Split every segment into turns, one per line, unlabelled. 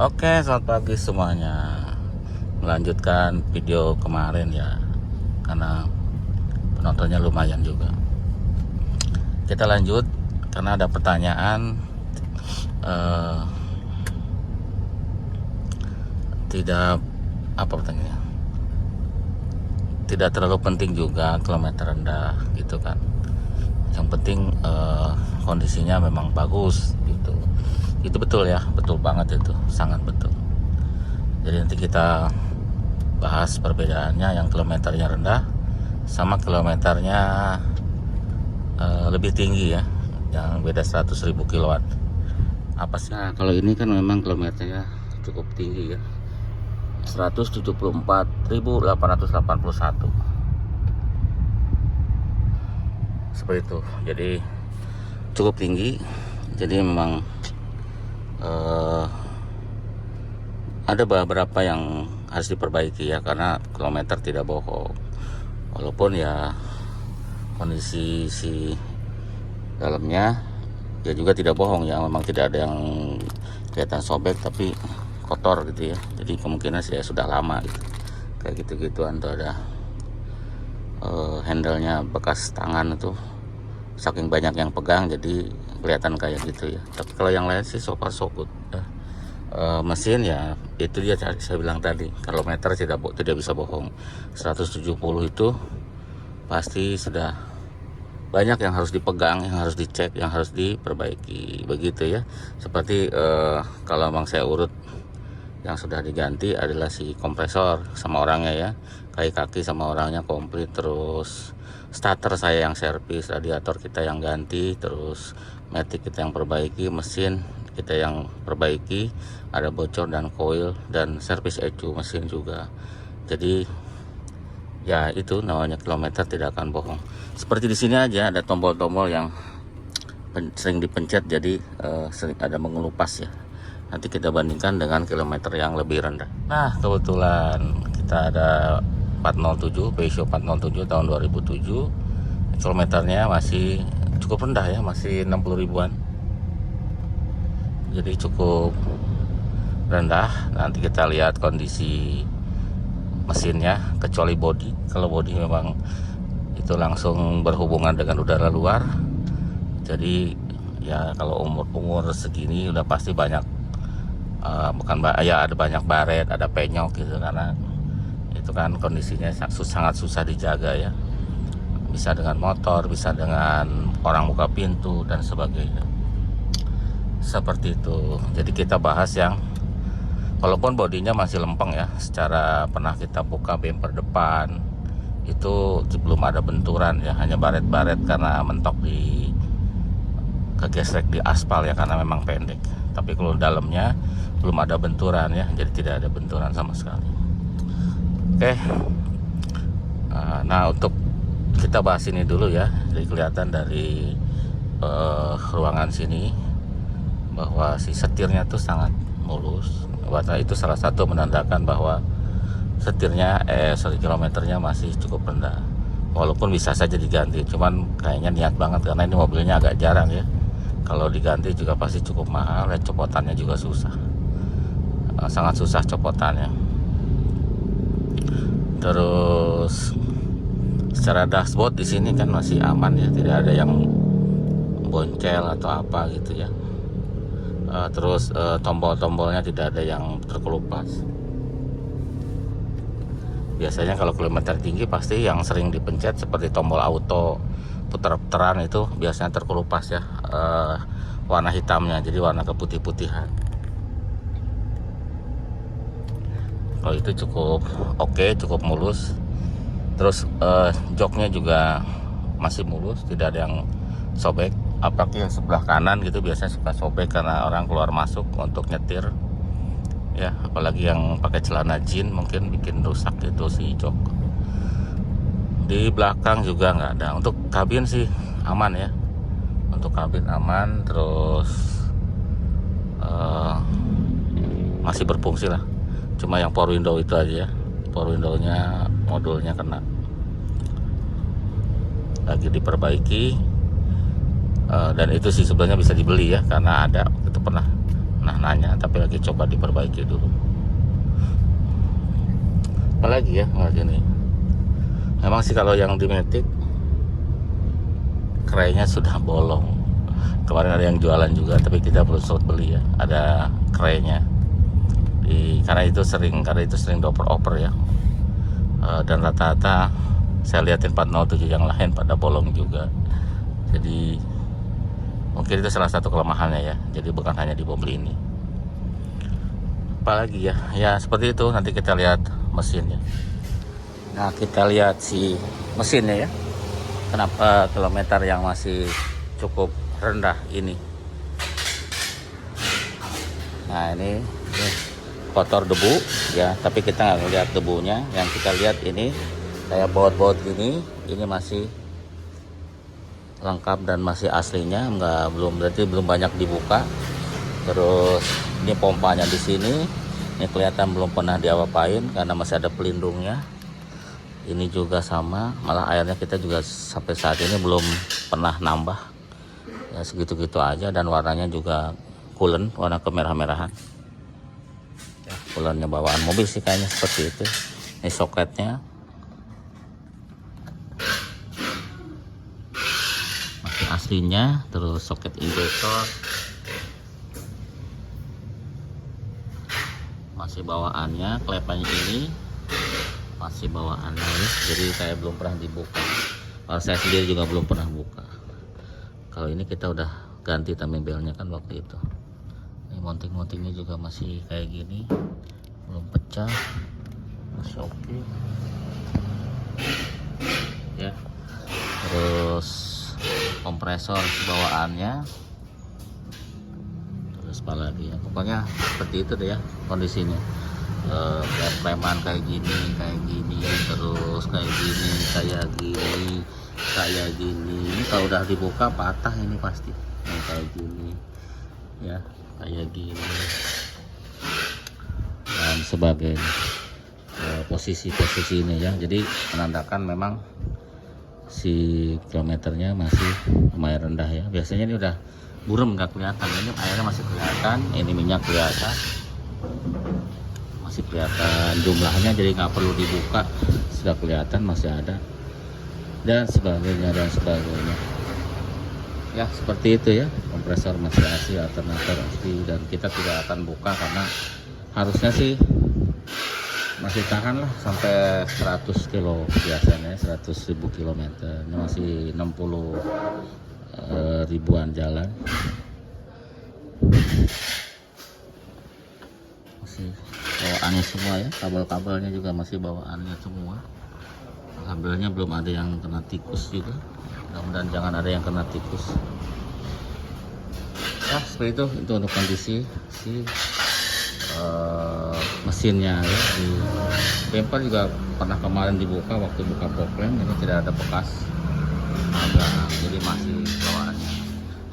Oke, selamat pagi semuanya. Melanjutkan video kemarin ya, karena penontonnya lumayan juga. Kita lanjut karena ada pertanyaan tidak apa pertanyaannya? Tidak terlalu penting juga kilometer rendah gitu kan. Yang penting kondisinya memang bagus gitu. Itu betul ya, betul banget itu, sangat betul. Jadi nanti kita bahas perbedaannya yang kilometernya rendah sama kilometernya lebih tinggi ya, yang beda 100.000 kilowatt. Apa sih? Nah, kalau ini kan memang kilometernya cukup tinggi ya, 174.881 seperti itu. Jadi cukup tinggi. Jadi memang ada beberapa yang harus diperbaiki ya, karena kilometer tidak bohong. Walaupun ya kondisi si dalamnya ya juga tidak bohong ya, memang tidak ada yang kelihatan sobek tapi kotor gitu ya. Jadi kemungkinan saya sudah lama gitu. Kayak gitu-gituan tuh ada handle-nya bekas tangan itu, saking banyak yang pegang jadi kelihatan kayak gitu ya. Tapi kalau yang lain sih so far so good ya. Mesin ya itu dia saya bilang tadi, kilometer tidak bisa bohong. 170 itu pasti sudah banyak yang harus dipegang, yang harus dicek, yang harus diperbaiki begitu ya. Seperti kalau memang saya urut, yang sudah diganti adalah si kompresor sama orangnya ya, kaki sama orangnya komplit, terus starter saya yang servis, radiator kita yang ganti, terus matic kita yang perbaiki, mesin kita yang perbaiki, ada bocor dan coil, dan servis ECU mesin juga. Jadi ya itu namanya kilometer tidak akan bohong. Seperti di sini aja ada tombol-tombol yang sering dipencet, jadi sering ada mengelupas ya. Nanti kita bandingkan dengan kilometer yang lebih rendah. Nah, kebetulan kita ada 407, Peugeot 407 tahun 2007. Kilometernya masih cukup rendah ya, masih 60 ribuan. Jadi cukup rendah. Nanti kita lihat kondisi mesinnya, kecuali bodi. Kalau bodi memang itu langsung berhubungan dengan udara luar. Jadi ya kalau umur segini udah pasti banyak ada banyak baret, ada penyok gitu, karena itu kan kondisinya sangat susah dijaga ya. Bisa dengan motor, bisa dengan orang buka pintu dan sebagainya. Seperti itu. Jadi kita bahas yang walaupun bodinya masih lempeng ya, secara pernah kita buka bumper depan itu belum ada benturan ya, hanya baret-baret karena mentok kegesrek di aspal ya, karena memang pendek. Tapi kalau dalamnya belum ada benturan ya, jadi tidak ada benturan sama sekali. Oke. Nah, untuk kita bahas ini dulu ya. Jadi kelihatan dari ruangan sini bahwa si setirnya tuh sangat mulus. Itu salah satu menandakan bahwa kilometernya masih cukup rendah. Walaupun bisa saja diganti, cuman kayaknya niat banget karena ini mobilnya agak jarang ya. Kalau diganti juga pasti cukup mahal dan copotannya juga susah. Sangat susah copotannya. Terus secara dashboard di sini kan masih aman ya, tidak ada yang boncel atau apa gitu ya. Terus tombol-tombolnya tidak ada yang terkelupas. Biasanya kalau kilometer tinggi pasti yang sering dipencet seperti tombol auto, putar-putaran itu biasanya terkelupas ya, warna hitamnya, jadi warna keputih-putihan. Kalau itu cukup oke, cukup mulus. Terus joknya juga masih mulus, tidak ada yang sobek. Apalagi yang sebelah kanan gitu biasanya suka sobek karena orang keluar masuk untuk nyetir ya, apalagi yang pakai celana jeans mungkin bikin rusak itu si jok. Di belakang juga nggak ada. Untuk kabin sih aman ya, untuk kabin aman. Terus masih berfungsi lah, cuma yang power window itu aja ya, power windownya modulnya kena, lagi diperbaiki. Dan itu sih sebenarnya bisa dibeli ya, karena ada itu pernah pernah nanya, tapi lagi coba diperbaiki dulu. Apalagi ya ini, memang sih kalau yang di Matic kerainya sudah bolong. Kemarin ada yang jualan juga, tapi kita belum sempat beli ya. Ada kerainya. Karena itu sering dioper-oper ya. Dan rata-rata saya lihatin 407 yang lain pada bolong juga. Jadi mungkin itu salah satu kelemahannya ya. Jadi bukan hanya di mobil ini. Apalagi ya, ya seperti itu. Nanti kita lihat mesinnya. Nah, kita lihat si mesinnya ya. Kenapa kilometer yang masih cukup rendah ini. Nah, ini kotor debu ya, tapi kita nggak lihat debunya. Yang kita lihat ini kayak baut-baut gini, ini masih lengkap dan masih aslinya, berarti belum banyak dibuka. Terus ini pompanya di sini, ini kelihatan belum pernah diapa-apain karena masih ada pelindungnya. Ini juga sama, malah airnya kita juga sampai saat ini belum pernah nambah ya, segitu-gitu aja. Dan warnanya juga coolant, warna kemerah-merahan ya, coolantnya bawaan mobil sih kayaknya seperti itu. Ini soketnya masih aslinya. Terus soket injektor masih bawaannya, klepannya ini masih bawaannya ya. Jadi saya belum pernah dibuka, kalau saya sendiri juga belum pernah buka. Kalau ini kita udah ganti timing belnya kan waktu itu. Ini mounting-mountingnya juga masih kayak gini, belum pecah, masih oke ya. Terus kompresor bawaannya, terus apa lagi ya, pokoknya seperti itu deh ya kondisinya. Preman kayak gini, terus kayak gini. Ini kalau udah dibuka patah ini pasti. Nah, kayak gini ya, kayak gini dan sebagainya. Posisi ini ya, jadi menandakan memang si kilometernya masih lumayan rendah ya. Biasanya ini udah burem nggak kelihatan, ini airnya masih kelihatan, ini minyak kelihatan, masih kelihatan jumlahnya, jadi nggak perlu dibuka, sudah kelihatan masih ada, dan sebagainya ya. Seperti itu ya, kompresor masih asli, alternator asli, dan kita tidak akan buka karena harusnya sih masih tahan lah sampai 100 kilo biasanya, 100.000 kilometer. Ini masih 60 ribuan jalan, masih bawaannya semua ya. Kabel-kabelnya juga masih bawaannya semua. Kabelnya belum ada yang kena tikus juga, mudah-mudahan jangan ada yang kena tikus ya. Seperti itu untuk kondisi si mesinnya ya. Di bumper juga pernah kemarin dibuka waktu buka poklen, ini tidak ada bekas jadi masih bawaannya,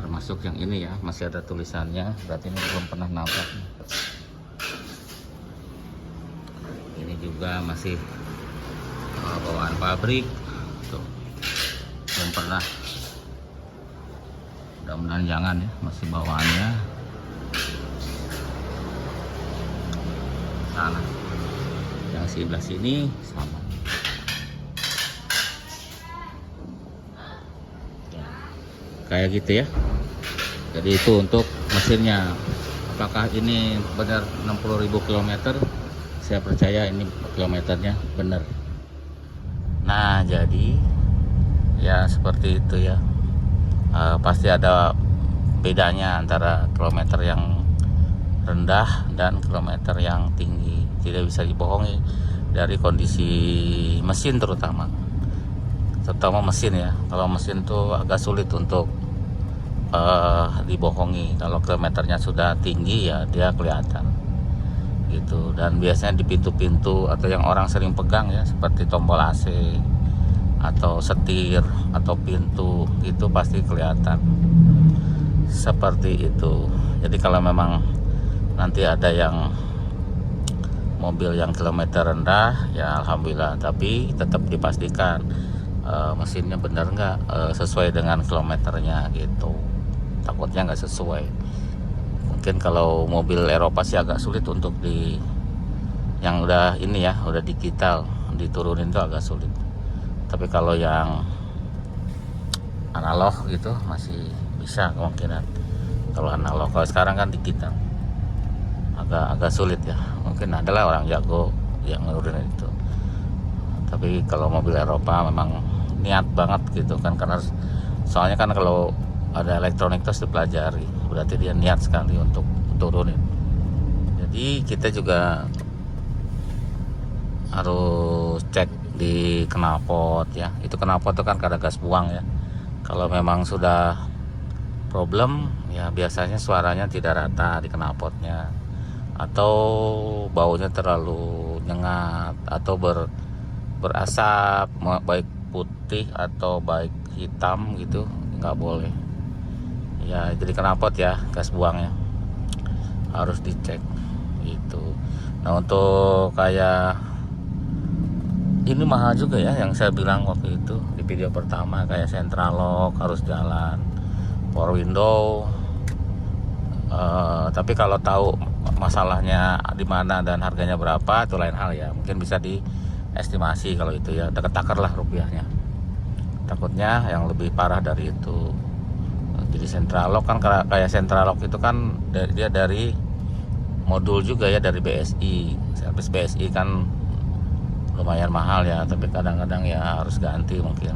termasuk yang ini ya, masih ada tulisannya, berarti ini belum pernah nabrak. Ini juga masih bawaan pabrik tuh, belum pernah, mudah-mudahan jangan ya, masih bawaannya sana. Yang sebelah sini sama ya, kayak gitu ya. Jadi itu untuk mesinnya. Apakah ini benar 60.000 km? Saya percaya ini kilometernya benar. Nah, jadi ya seperti itu ya. Pasti ada bedanya antara kilometer yang rendah dan kilometer yang tinggi. Tidak bisa dibohongi dari kondisi mesin, terutama mesin ya. Kalau mesin tuh agak sulit untuk dibohongi. Kalau kilometernya sudah tinggi ya dia kelihatan gitu. Dan biasanya di pintu-pintu atau yang orang sering pegang ya, seperti tombol AC atau setir atau pintu, itu pasti kelihatan seperti itu. Jadi kalau memang nanti ada yang mobil yang kilometer rendah ya alhamdulillah, tapi tetap dipastikan mesinnya benar nggak sesuai dengan kilometernya gitu. Takutnya nggak sesuai, Mungkin kalau mobil Eropa sih agak sulit untuk yang udah ini ya, udah digital, diturunin tuh agak sulit. Tapi kalau yang analog gitu masih bisa kemungkinan. Kalau analog, kalau sekarang kan digital, agak sulit ya. Mungkin adalah orang jago yang nurunin itu. Tapi kalau mobil Eropa memang niat banget gitu kan, karena soalnya kan kalau ada elektronik terus dipelajari, berarti dia niat sekali untuk turunin. Jadi kita juga harus cek di knalpot ya. Itu knalpot itu kan kada gas buang ya. Kalau memang sudah problem ya, biasanya suaranya tidak rata di knalpotnya, atau baunya terlalu nyengat, atau berasap, baik putih atau baik hitam gitu, nggak boleh ya. Jadi knalpot ya, gas buangnya harus dicek itu. Nah, untuk kayak ini mahal juga ya, yang saya bilang waktu itu di video pertama, kayak central lock harus jalan, power window. Tapi kalau tahu masalahnya di mana dan harganya berapa, itu lain hal ya. Mungkin bisa diestimasi kalau itu ya, takar lah rupiahnya. Takutnya yang lebih parah dari itu. Jadi central lock kan, kayak central lock itu kan dia dari modul juga ya, dari BSI. Servis BSI kan lumayan mahal ya, tapi kadang-kadang ya harus ganti. Mungkin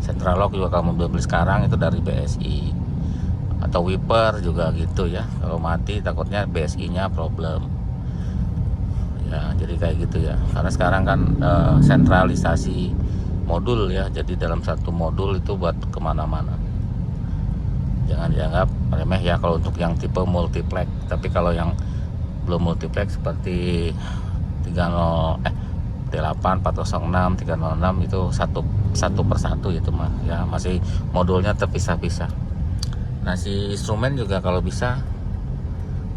central lock juga kalau mau beli sekarang itu dari BSI, atau wiper juga gitu ya. Kalau mati takutnya BSI-nya problem ya, jadi kayak gitu ya. Karena sekarang kan sentralisasi modul ya, jadi dalam satu modul itu buat kemana-mana. Jangan dianggap remeh ya kalau untuk yang tipe multiplex. Tapi kalau yang belum multiplex seperti 38, 406, 306 itu satu persatu itu mah ya, masih modulnya terpisah-pisah. Nah, si instrumen juga kalau bisa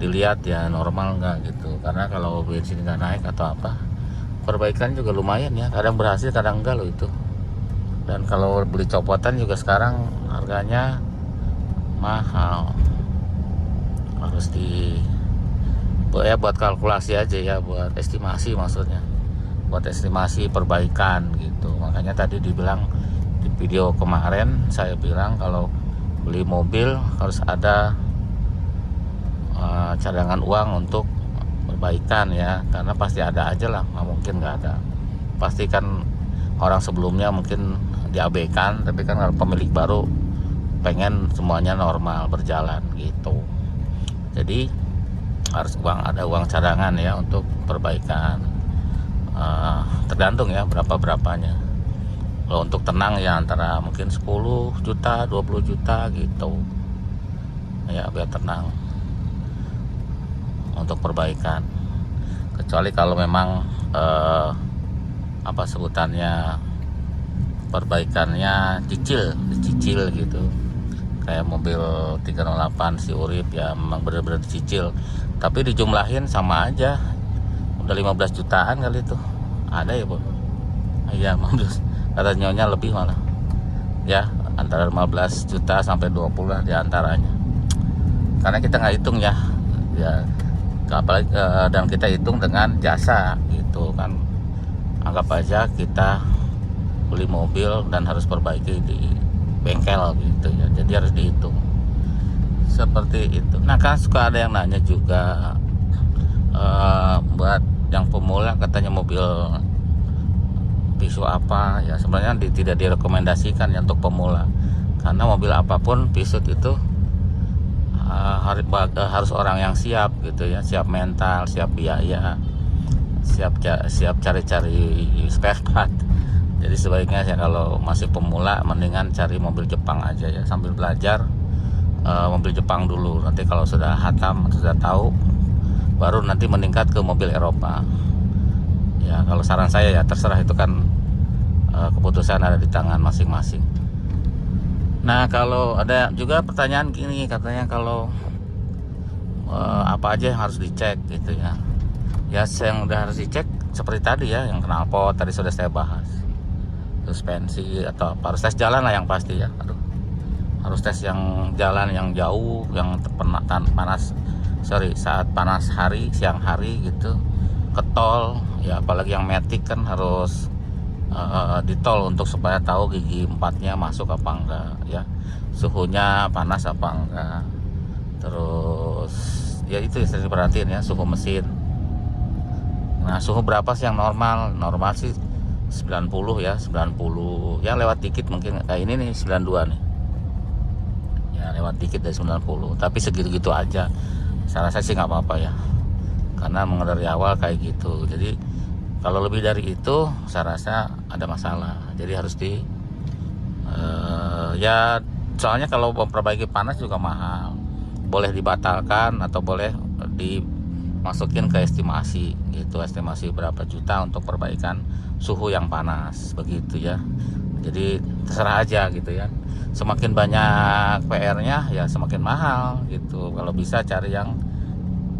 dilihat ya normal nggak gitu, karena kalau bensin nggak naik atau apa, perbaikan juga lumayan ya, kadang berhasil kadang enggak loh itu. Dan kalau beli copotan juga sekarang harganya mahal, harus buat kalkulasi aja ya, buat estimasi, maksudnya buat estimasi perbaikan gitu. Makanya tadi dibilang di video kemarin, saya bilang kalau beli mobil harus ada cadangan uang untuk perbaikan ya, karena pasti ada aja lah, nggak mungkin nggak ada. Pasti kan orang sebelumnya mungkin diabaikan, tapi kan kalau pemilik baru pengen semuanya normal berjalan gitu. Jadi harus ada uang cadangan ya untuk perbaikan. Tergantung ya berapanya. Kalau untuk tenang ya antara mungkin 10 juta 20 juta gitu ya, biar tenang untuk perbaikan. Kecuali kalau memang apa sebutannya, perbaikannya dicicil gitu, kayak mobil 308 si Urip ya, memang benar-benar dicicil, tapi dijumlahin sama aja udah 15 jutaan kali itu. Ada ya Bu? Iya, 15, kata nyonya lebih malah ya, antara 15 juta sampai 20 lah diantaranya. Karena kita nggak hitung ya apalagi dan kita hitung dengan jasa gitu kan. Anggap aja kita beli mobil dan harus perbaiki di bengkel gitu ya, jadi harus dihitung seperti itu. Nah, kan suka ada yang nanya juga, buat yang pemula katanya mobil Pisu apa ya. Sebenarnya tidak direkomendasikan ya untuk pemula, karena mobil apapun Pisu itu harus orang yang siap gitu ya, siap mental, siap biaya, siap cari-cari spare part. Jadi sebaiknya ya kalau masih pemula mendingan cari mobil Jepang aja ya, sambil belajar mobil Jepang dulu. Nanti kalau sudah hatam, sudah tahu, baru nanti meningkat ke mobil Eropa ya. Kalau saran saya ya terserah, itu kan keputusan ada di tangan masing-masing. Nah, kalau ada juga pertanyaan gini, katanya kalau apa aja yang harus dicek gitu ya. Ya, yang udah harus dicek seperti tadi ya, yang knalpot tadi sudah saya bahas, suspensi atau apa, harus tes jalan lah yang pasti ya. Harus tes yang jalan yang jauh, yang panas saat panas hari, siang hari gitu, ke tol ya, apalagi yang matic kan harus di tol untuk supaya tahu gigi empatnya masuk apa enggak ya, suhunya panas apa enggak. Terus ya itu yang sering diperhatiin ya, suhu mesin. Nah, suhu berapa sih yang normal? Normal sih 90 ya, 90 ya, lewat dikit mungkin kayak ini nih 92 nih ya, lewat dikit dari 90, tapi segitu-gitu aja. Saya rasa sih nggak apa-apa ya, karena memang dari awal kayak gitu. Jadi kalau lebih dari itu saya rasa ada masalah. Jadi harus ya, soalnya kalau memperbaiki panas juga mahal. Boleh dibatalkan atau boleh dimasukin ke estimasi gitu, estimasi berapa juta untuk perbaikan suhu yang panas begitu ya. Jadi terserah aja gitu ya. Semakin banyak PR-nya ya semakin mahal gitu. Kalau bisa cari yang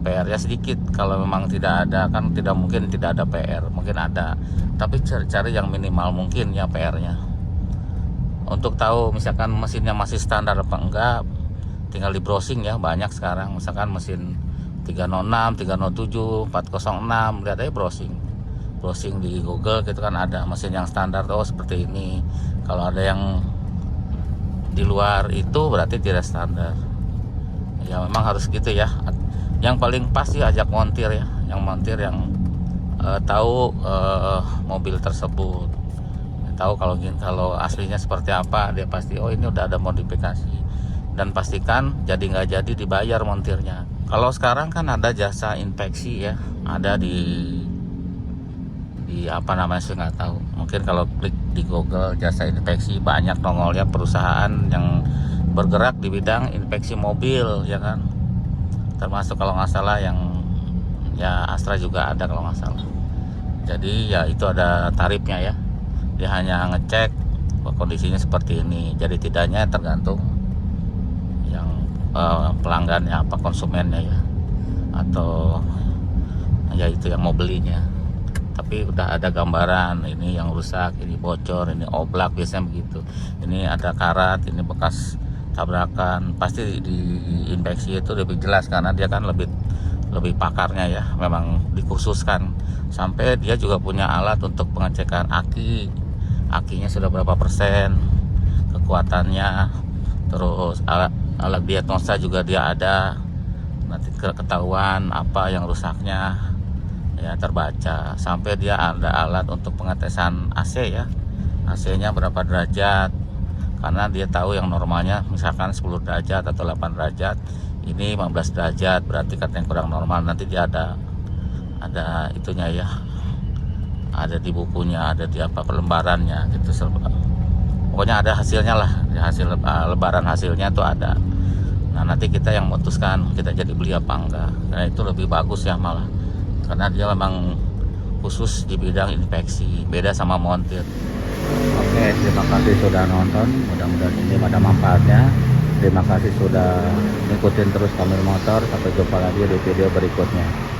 PR-nya sedikit. Kalau memang tidak ada, kan tidak mungkin tidak ada PR, mungkin ada, tapi cari yang minimal mungkin ya PR-nya. Untuk tahu misalkan mesinnya masih standar apa enggak, tinggal di browsing ya, banyak sekarang. Misalkan mesin 306, 307, 406, lihat aja browsing di Google gitu kan, ada mesin yang standar, oh seperti ini. Kalau ada yang di luar itu berarti tidak standar ya, memang harus gitu ya. Yang paling pasti ajak montir ya, yang montir yang tahu mobil tersebut, tahu kalau aslinya seperti apa. Dia pasti oh ini udah ada modifikasi, dan pastikan jadi nggak jadi dibayar montirnya. Kalau sekarang kan ada jasa inspeksi ya, ada di apa namanya sih nggak tahu. Mungkin kalau klik di Google jasa inspeksi, banyak nongolnya perusahaan yang bergerak di bidang inspeksi mobil ya kan. Termasuk kalau nggak salah yang ya Astra juga ada kalau nggak salah. Jadi ya itu ada tarifnya ya. Dia hanya ngecek kondisinya seperti ini. Jadi tidaknya tergantung yang pelanggannya apa, konsumennya ya, atau ya itu yang mau belinya. Tapi udah ada gambaran, ini yang rusak, ini bocor, ini oblak, biasanya begitu. Ini ada karat, ini bekas tabrakan. Pasti di inspeksi itu lebih jelas karena dia kan lebih pakarnya ya, memang dikhususkan. Sampai dia juga punya alat untuk pengecekan akinya sudah berapa persen kekuatannya. Terus alat diagnosa juga dia ada, nanti ketahuan apa yang rusaknya ya, terbaca. Sampai dia ada alat untuk pengetesan AC ya, AC-nya berapa derajat, karena dia tahu yang normalnya misalkan 10 derajat atau 8 derajat, ini 15 derajat, berarti katanya kurang normal. Nanti dia ada itunya ya, ada di bukunya, ada di apa pelembarannya gitu. Pokoknya ada hasilnya lah, hasil lebaran hasilnya tuh ada. Nah nanti kita yang memutuskan kita jadi beli apa enggak. Nah itu lebih bagus ya malah, karena dia memang khusus di bidang inspeksi, beda sama montir. Oke, terima kasih sudah nonton, mudah-mudahan ini ada manfaatnya. Terima kasih sudah ngikutin terus Kamil Motor. Sampai jumpa lagi di video berikutnya.